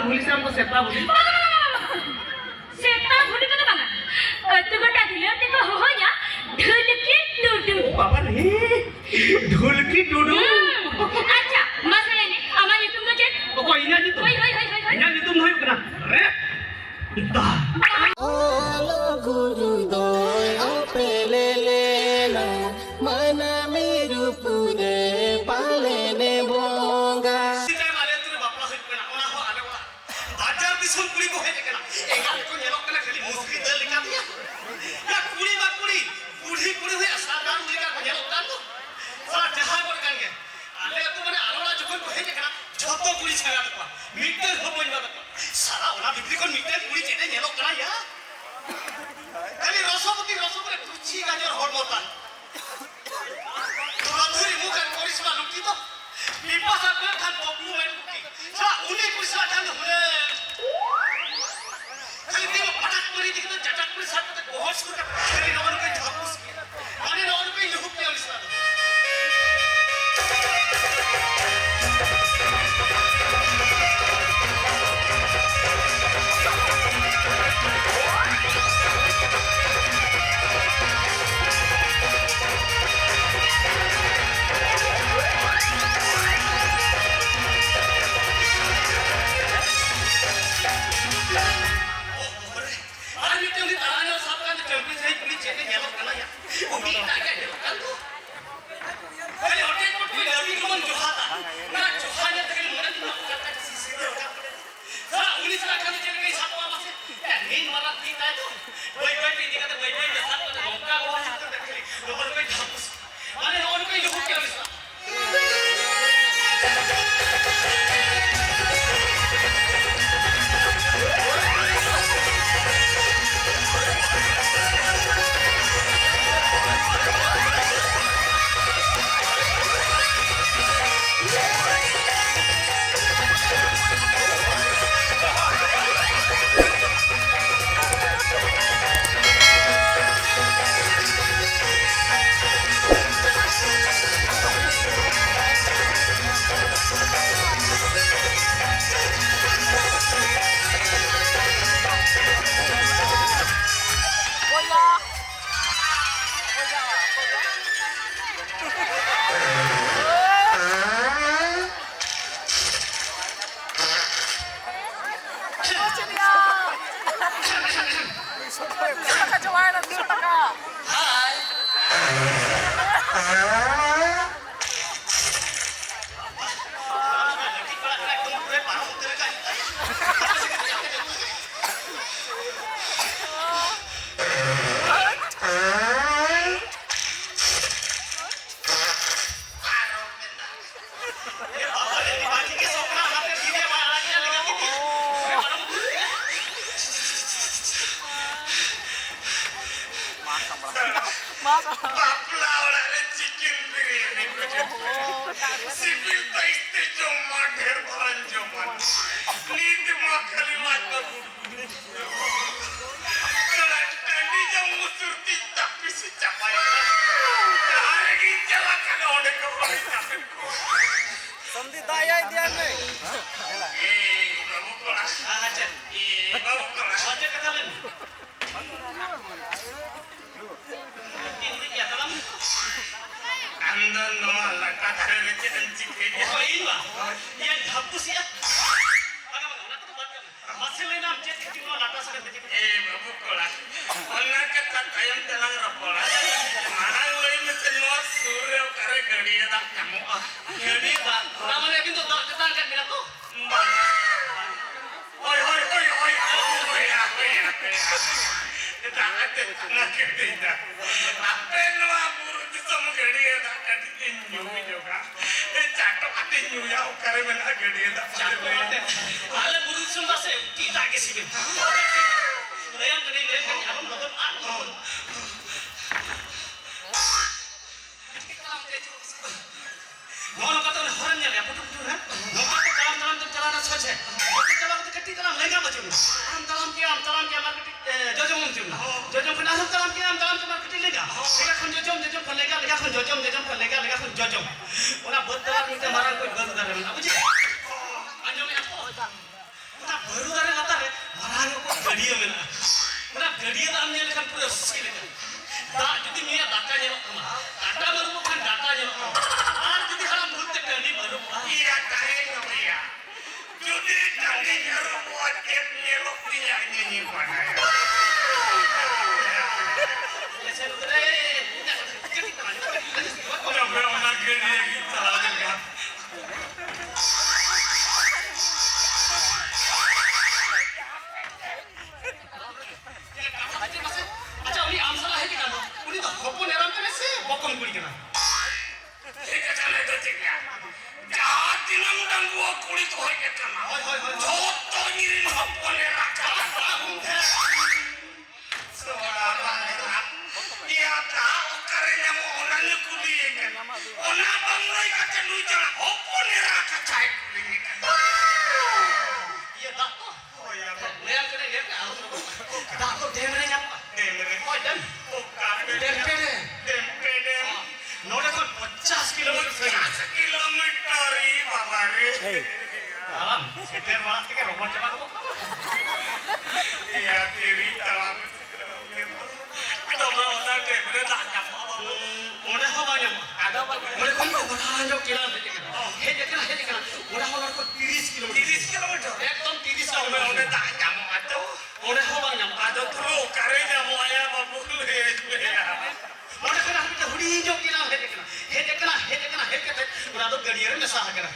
भूली से हमको सेता भूली सेता भूली को तो बना तू गोटा दिले ते को हो या ढुलकी टुडू बाबा रे ढोलकी टुडू अच्छा मसले ने हमारे तुम मुझे को इना जी तो होय इना जी तुम होय कना रे दा आलो गुरु दोय पेले लेना मन मेरु पुरे पालेने बोंगा सीते माले तुरे बापला होय कना ओना हो आले ओला बाजार दिसुन कुड़ी को हे कना एगा को नेलो कना खाली मुस्की दल लिखा दिया या कुड़ी बा कुड़ी बूढ़ी कुड़ी होय साधारण लिखा को नेलो कान तो साला जहां को कान के आले तो माने आलोला जखन को हे कना झतो कुड़ी छागा तो मीटर हो बोइबा तो साला ओला बिक्री को मीटर कुड़ी चेने नेलो कना या खाली रसपति रसपरे कुची गाजर हरमता मधुरी मुख और करिश्मा लुटी तो पिपासा को खान बबलू में लुटी साला उनी कुरिश्मा खान हुए खाली देखो पटक करी दिख तो चटक पुरी साथ तो कोहस को खाली नवन के झपस माने नवन के लुक के अलिसला बापला वाले चिकन बिरयानी को सिविल ताइस्ते जो मार ढेर भरन जो मन नींद मां खाली मार कला टंडी जो मुसुरती तपी से चपाई आगे चला कर ओडे को संधि दाया दिया नहीं ए बाबू कोला अच्छा ए बाबू कोला अच्छा कथा लन अंदर नवा लटा धरे के अंची के हो इनवा ये धपुसी अगर ना तो बात कर मसले नाम चेक की नो लटा से के ए बाबू कोला अन्ना के तयम तेलंग रपोला महान लई में से नो सूर्य करे घड़िया दा कमो घड़िया दा ना माने किंतु दान कर मिला तो ओय ओय ओय ओय ओय दाते ना के देदा आपे नवा बुरु जिसम घड़िया दा कटी न्यू जोगा ए चाटो कटी न्यू या करे में ना घड़िया दा चाटो आले बुरु जिसम से टी जाके सिबे रेयन करी ले हम मतलब आ मोन कतो हरन ने पुटु पुटु है मोका तो काम तो चलाना सोच है तो चला तो कट्टी तलाम लेगा बचो हम तलाम के मार्केट जोजम हम चुना जोजम को नाम तलाम के मार्केट लेगा खन जोजम को लेगा खन जोजम को लेगा खन जोजम ओना बदला मिटे मारा कोई बंद करे ना बुझी अंजो में आपको ओना gadiya mena ona gadiya da amne lekan pura ski lekan da jodi miya data nyelok kama data maru kan data nyelok kama ar jodi haram bhute kani maru iya kahe ngamia jodi kani nyaru buat ket nyelok pinya nyanyi panaya ona be ona gadiya kita lagi kan acha uni amsala hai kena uni to hopon eram kena se bokon kuri kena Eka jane detiknya jahat dinam dan gua kulit hoy ketana joto ngirin hopone raka seorang iya tahu karenya mau onanya kulikan ona banglai kaca nuja hopone raka cai kulikan iya dak to oh ya leang kena leang ka dak to demene nyapa demene oh dan demene nore kon 50 kilometer kilometer baba re alam seter malas ke robot cepat kok iya kiri talam Tama ona demene tak nyapa ore ho banya ada ore kon ko bana jo kila he dekena ore ho ko 30 kilometer 30 kilometer ekdom 30 Tama kilometer ona tak nyapa ato ore ho banya Ada terus karenya mau ayah babu ore kana hita hudi jo kila he dekena he kete ora do gadiere me sah kena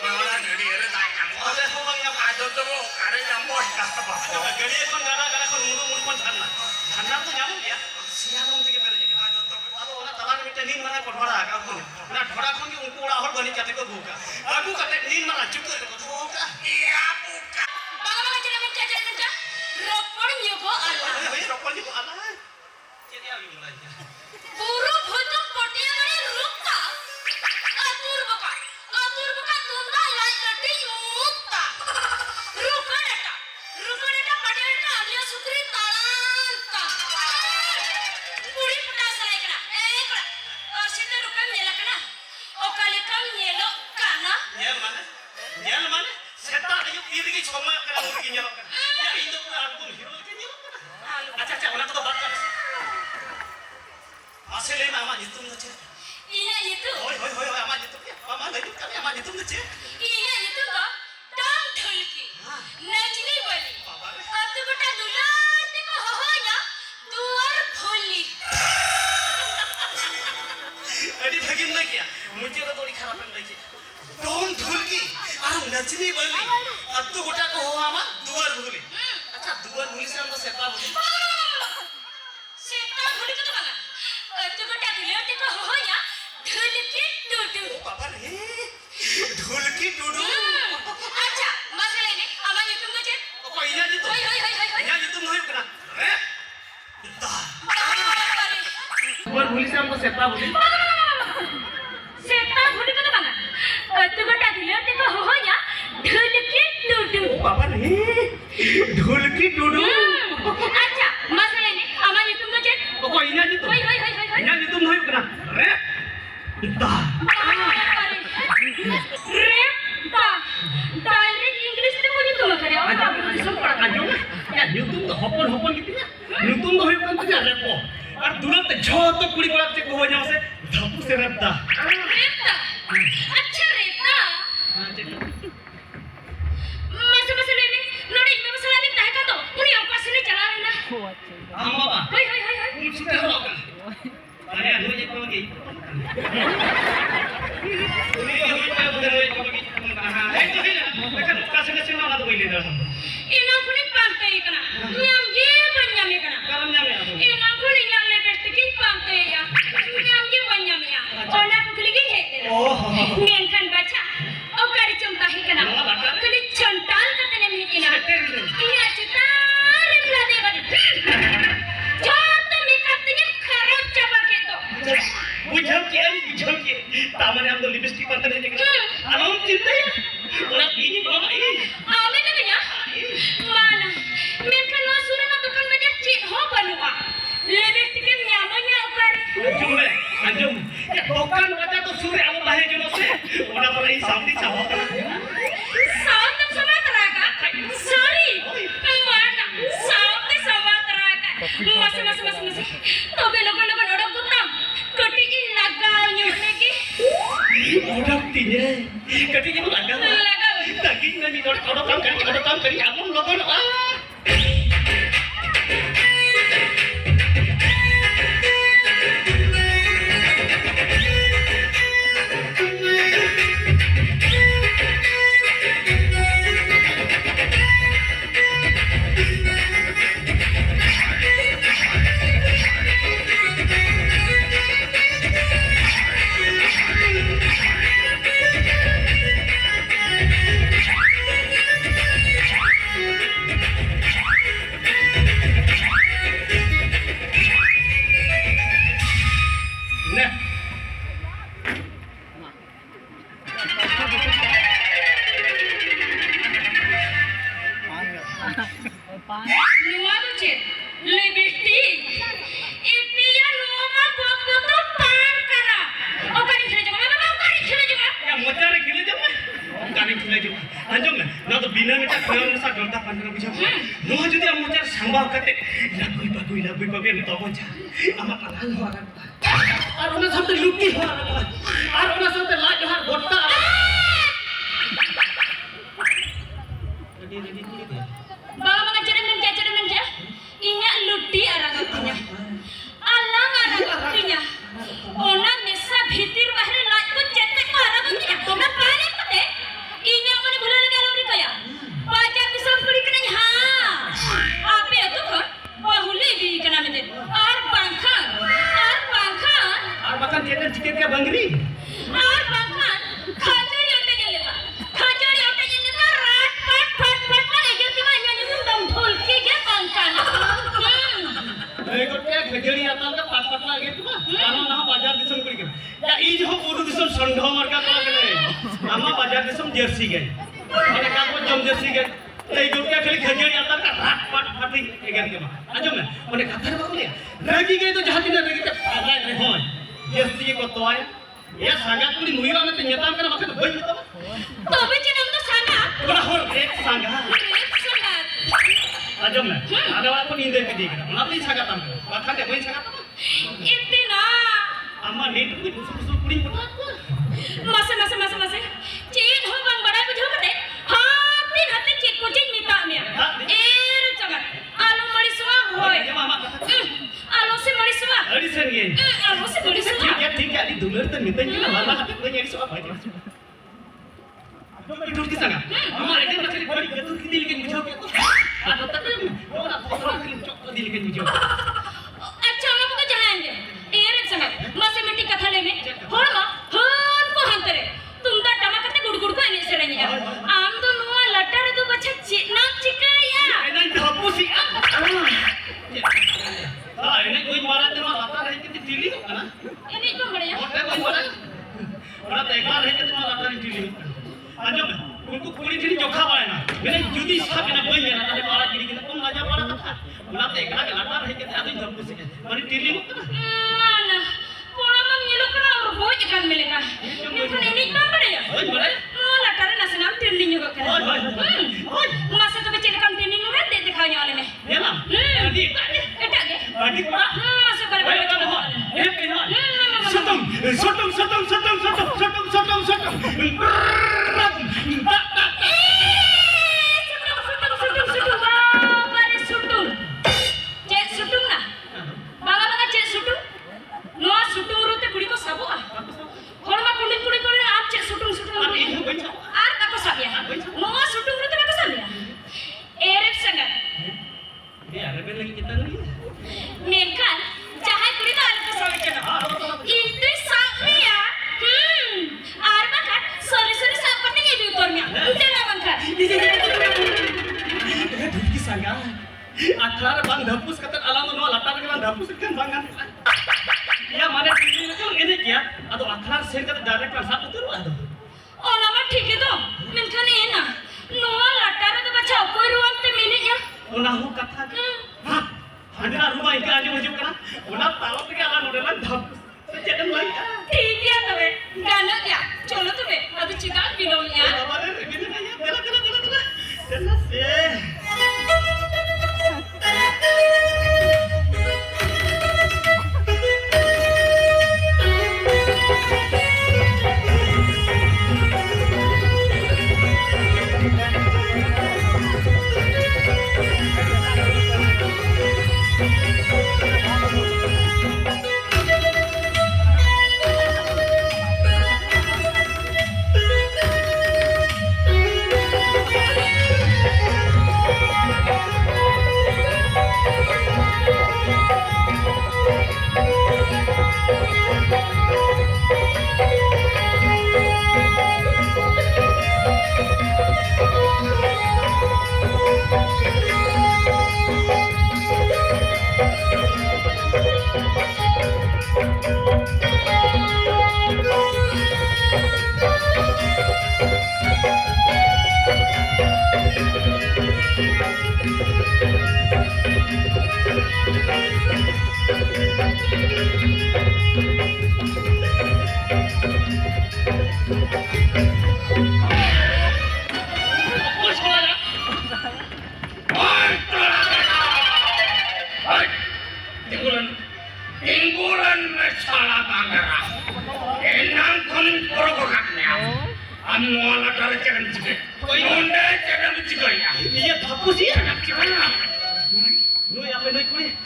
Orang jadi ada tanya ore ho banya Ada terus karenya mau kata babu gadiere kon gara kon muru kon janna to nyamuk ya sianom থেকে বেরে যায় Ada terus ado ona talan mite nin mara ko dhora ka ko na dhora kon ki unko ora hor bani kate ko buka agu kate nin mara chuk ko buka Iya bukan Bagaimana cara mencari Ropoknya kok Allah. hei rokol ni ala jadi abi mulai Buru bhutung potiamane rukta. Atur buka tunda lai lati yukta. Rukaneta padelta aliya sukri talanta. Puri puta salai kana. Ekra. Sita rukam nyela kana. Okale kam nyelo kana. nyel mane seta ayu iri ki choma kala uri nyelo kan ya indo ko agu hero ki nyelo kan acha ona to bat kar asle na ama nitum na che Iya itu. hoi ama nitum ya ama lagi kan ama nitum na che Iya itu toh. Dang dhulki. Nachni wali. baba re Atu beta dulante ko hoya duar bholi. अरे भगिन ना क्या मुझे तो थोड़ी खराब लग रही है डोन धुल की और नचनी बनी अब तो गोटा को हो आमा दुआर भूले अच्छा दुआर भूले से हम तो सेता भूले Seta bholi ko to bana. Atu beta dulante ko hoya dhulki dudu. बाबा रे ढोल की Dudu Acha, masalah ini aman itu macam. कोई ना जी तो Hoi. ना जी तुम होय कना रे दा Pare. दुआर भूले से हमको सेता भूले Seta bholi ko to bana. Atu beta dulante ko hoya dhulki dudu. बाबा रे ढोल की Dudu Acha, masalah ini aman itu macam. कोई ना जी तो Hoi. ना जी तुम होय कना रे दा Pare. Repta. Direct English itu punya tuh makanya. ada सब पड़ा काजो या न्यूटन तो हपन कितने न्यूटन तो होय कन तो रेपो और तुरंत झोत कुड़ी बड़ा से को हो जाओ से धपु से Rabda Repta. Acha repta. Masa ini nori ini masalah ini tak kata. Uni apa sini jalan na. हां बाबा Hoi. कुछ तो हो का अरे अनु जे को की उनी को होय का उधर होय को की हां है तो है लेकिन का से ना तो बोले दर Ina kuni pantai kana. Nyam ye banyame kana. करम ना में आ Ina kuni nyalle best ki pantai ya. Nyam ye banyame ya. Ona kukli ki hekte. ओहो Menkan baca. O kari chumta hi kana. Kuni chantal katene mi ina. Iya citar mila de bani. Joto mi katene kharap chaba ke to. बुझो के तामने हम तो lipstick पर नहीं देख आराम चिंता उना पीनी बाबा Ame na ya. Mana. Menkan no sura na dukan ma cik ho banua. Lebih tiket nyamanya o kari. Anjum ये दुकान वजह तो सूर्य हम बाहर जो से ओना पर ई सामने चाहो Saat sama teraga. Sorry. Mat tinya. Ketika itu laga. Lagi nanti orang kali kamu logon Nuwa tu cik, lipstick. Ipiya nuwa mah foto pan kara. Okari khile juga, mama okari khile juga. Ya motor khile juga. Okari khile juga. Anjong na to bina meta khile sa jonta pandra bijam. No jodi am motor sambal kate labui bagui am to bocha. Ama palang hora. Ar ona sabte luki hora. Ar ona sabte laj har gotta. Bala mengajarin menja. Inya luti arang artinya. Alang arang artinya. Ona mesa bhitir bahre laj ko cetek arang artinya. Na pare pate. Inya mane bhula lagi alam ri kaya. Bajar disam kuri kena ha. Ape tu kan bahuli bi kena mete. Ar bangkhan. Ar bakan cetek ciket ka bangri. Ar bangkhan. Khajari ote jelepa. Rat pat eger ti ma nya tu dam dhol ke ge bangkhan. Gotte khajari atal ka pat lage tu ba. Ano na bajar disam kuri kena. Ya ij ho buru disam sandho marka ka kene. Ama bajar disam jersey ge. Mane ka ko jom jersey ge. Ei gotte khali khajari atal ka rat pat pati eger ke ma. Anjom na. Mane katha ba kole. Ragi ge to jahatina ragi te paga re hoy. Jersey ge ko toy. Ya sagat kuri nuira me te nyetam kana bakhe to bai nyetam. Tobe jenam to sana. Bora hor ek sanga. Sangat. Anjom na. Ada aku ninde ke di kana. Ona pi sagatam. Bakha te bai sagatam. Itina. Amma net ku dusu kuri pota. Mase. Cin ho bang badai bujho kate. Hati cin kucing minta mia. Sangat. Alu mariswa hoy. Alu se mariswa. Ari sen ge. Alu se mariswa. ठीक है आदि दुलर तर मितन की वाला हात को यारी सोआ पाहिजे तो की सांगा हमार आइटम मछली बड़ी गतुर की दिल के मुझे आ तो तक थोड़ा की चोक दिल के मुझे अच्छा हम तो जाएंगे एरे संग मसे मिट्टी कथा ले में होला हां को हंतरे तुम ता टमाकते गुड़ को एने से रही आम तो नुआ लटर तो बच्चा ना चिकाया एना धपुसी हां एने कोई मारा ते लाता रही के टिली ना एने को बढ़िया ओटे कोई मारा बड़ा देखा रही के लाता रही टिली अंजम उनको पूरी टिली जोखा बाय ना मेरे जुदी साहब ने बोल ना ताले मारा टिली के तुम राजा मारा कथा बड़ा देखा के लाता रही के आदि धपुसी मारी टिली ना पोड़ा में मिलो करा और बोझ kan मिलेगा लेकिन एने काम बढ़िया ओए बड़े लटर ना से नाम ट्रेंडिंग juga kan masa तो बेचे काम ट्रेंडिंग में दे दिखाने वाले में ये ना दी एटा के अड़ी पड़ा masa Mekan, jahat kulit ada kesalahan kenapa? Itu samnya, arba kan, sorry siapa nih itu utornya? Udah lah bangka. Di sana, aklar bang dapus kata alam no latar ke bang dapus kan bangan. Ya mana ini kan ini kia, atau aklar sen kata direct kan satu tu ada. Oh nama ठीक है तो, mekan ini na, noa latar itu baca apa ruang temininya? Onahu kata, hah, hadira rumah ini aja macam kana, onah tahu tu alam modelan dapus. Sejalan lagi. ठीक है तो बे, गाना क्या? चलो तो बे, अभी चिकान बिलोnya. Apa ni? Begini aja, bela. Jelas ya.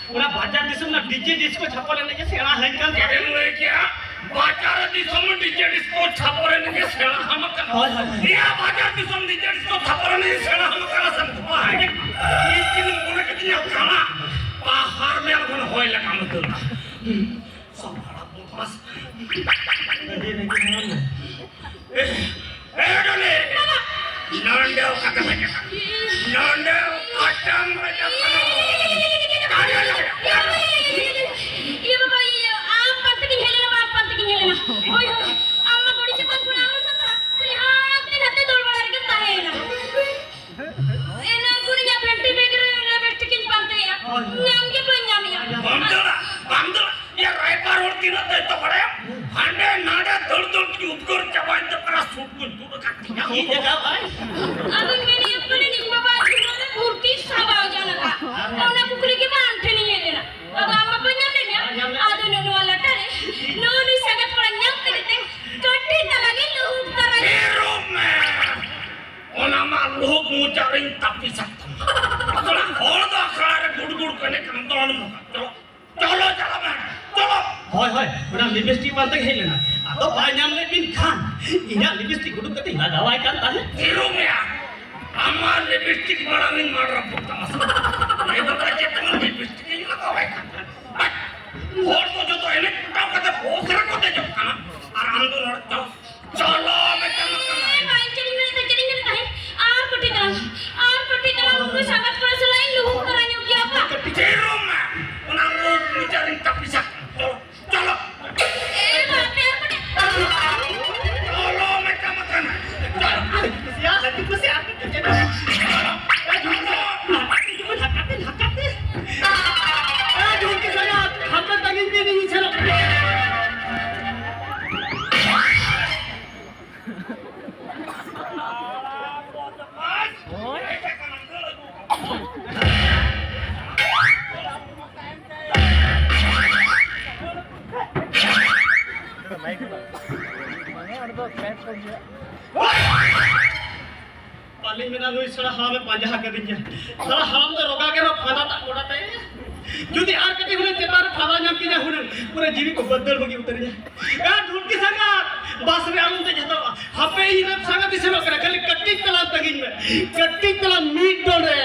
उना बाजार दिसम ना डीजे डिस्को छापल ने सेना है कान अरे ले क्या बाजार दिसम डीजे डिस्को छापरे ने सेना हम का हाय हाय या बाजार दिसम डीजे डिस्को छापरे ने सेना हम का संभवा है ये दिन मुने के दिन खाना बाहर में अपन होय लगा मत संभाला बस ए डले नंडे कटा बजा नंडे कटम बजा ये बाबा ये आप पंत की हेले ना आप पंत की हेले ना ओय होय अम्मा बड़ी चपन पुनावल सता तुझे हाथ में हते दौड़ वाला के ताहे ना एना गुनिया घंटी बेगर लिपस्टिक इन पंते या नाम के पंजामिया बांदला ये रायपार और तीन तो बड़े हांडे नाडा दौड़ की उपकर चबाई तो करा सूट को दूर काटती है ये जगह भाई अब मेरी अपने नहीं बाबा ने फुर्ती सब आ जाना था और ना कुकरी के बांधे नहीं है ना अब अम्मा पंजाम ले ना आदो नो वाला टरे नो नी सगत पंजाम करते कट्टी तलागे लूट करा ये रूम में ओना मा लोग मुचारिन तपी सकता अतला और दा खड़ा गुड़ करने काम तो चलो चलो चलो मैं चलो हाय हाय उना लिपस्टिक मारते हेले ना तो पाजाम ले बिन खान इना लिपस्टिक गुड कते लगावाय कान ताहे ये रूम में अम्मा लिपस्टिक बड़ा नहीं मार रहा पुट्टा मसा ये तो बच्चे तुम लिपस्टिक नहीं लगावाय का और तो जो तो इन्हें काम करते भोसरा को दे जो खाना आराम तो चलो चलो मैं काम करना ए भाई चली मेरे ताहे आर पट्टी तरह उनको सगत पर सलाई लूट कराने क्या पा ये रूम में उना लोग मुचारिन तपी सकता चलो ए बाप रे पट्टी चलो मैं काम करना चलो कुसिया लती कुसिया चलो हकाते ए झूठ की सया हम तगिन भी नहीं चलो पाली में ना नुई सड़ा हां में पांजा हक दिन सड़ा हां में रोगा के रो फाना ता ओडाते जुदी आर कटी हुने तेतार फाना नाम की जा हुने पूरे जीवी को बदल होगी उतर जाए ए ढूंढ की संगा बस रे आलू ते जतो हपे ही ना संगा दिसे लो करे खाली कट्टी तला तगिन में कट्टी तला मीट डोरे